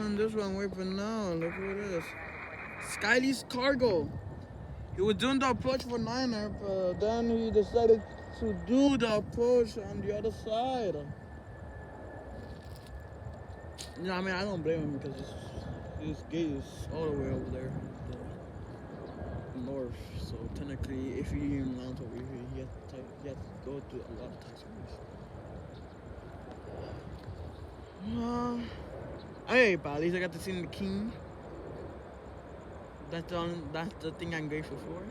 on this runway, but now look who it is. Skylee's Cargo. He was doing the approach for Niner, but then he decided to do the approach on the other side. You know, I mean, I don't blame him because this gate is all the way over there, the north. So technically, if he even lands over here, he has to go through a lot of taxiways. Hey, but at least I got to see the king. That's the thing I'm grateful for.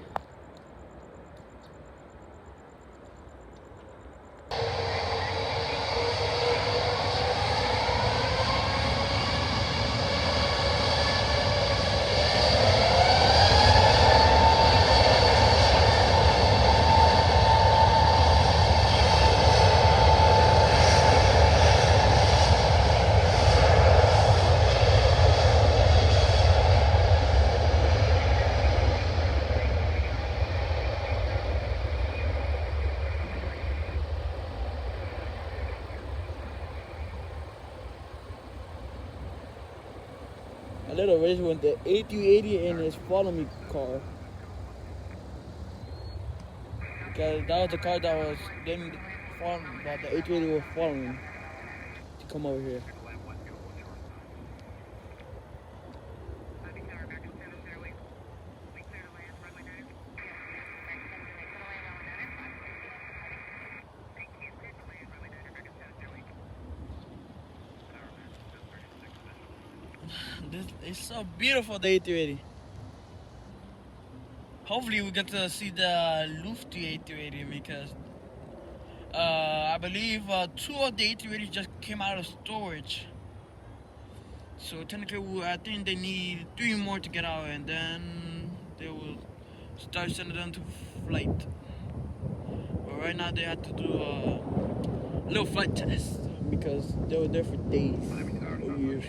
A little race with the A380 in his follow me car. Because that was the car that was getting followed, but the A380 was following to come over here. This is so beautiful, the A380. Hopefully we get to see the Luft A380 because I believe 2 of the A380s just came out of storage. So technically I think they need 3 more to get out, and then they will start sending them to flight. But right now they have to do a little flight test because they were there for days or years.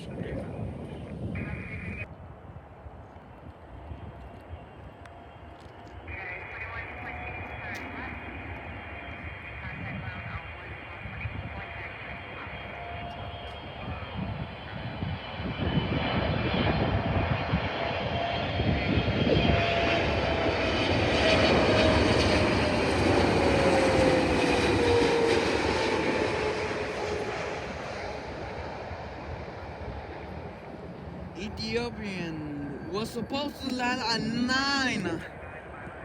Ethiopian was supposed to land at 9.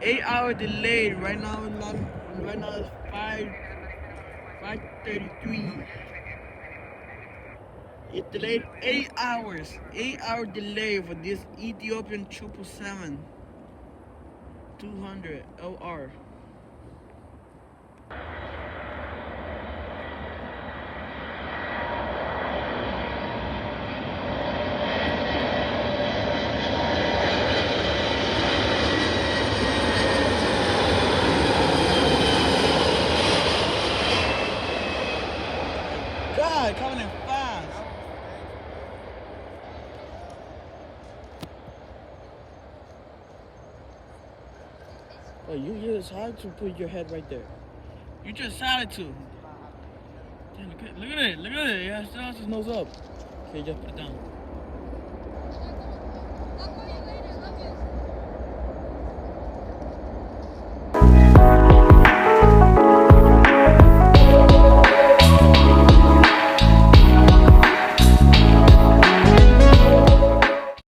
8-hour delay. Right now it's 5:33. It delayed 8 hours. 8-hour delay for this Ethiopian 777 200 LR. God, coming in fast. Oh, it's hard to put your head right there. You just decided to. Damn, look at it. Look at it. Yeah, still has his nose up. Okay, just put it down.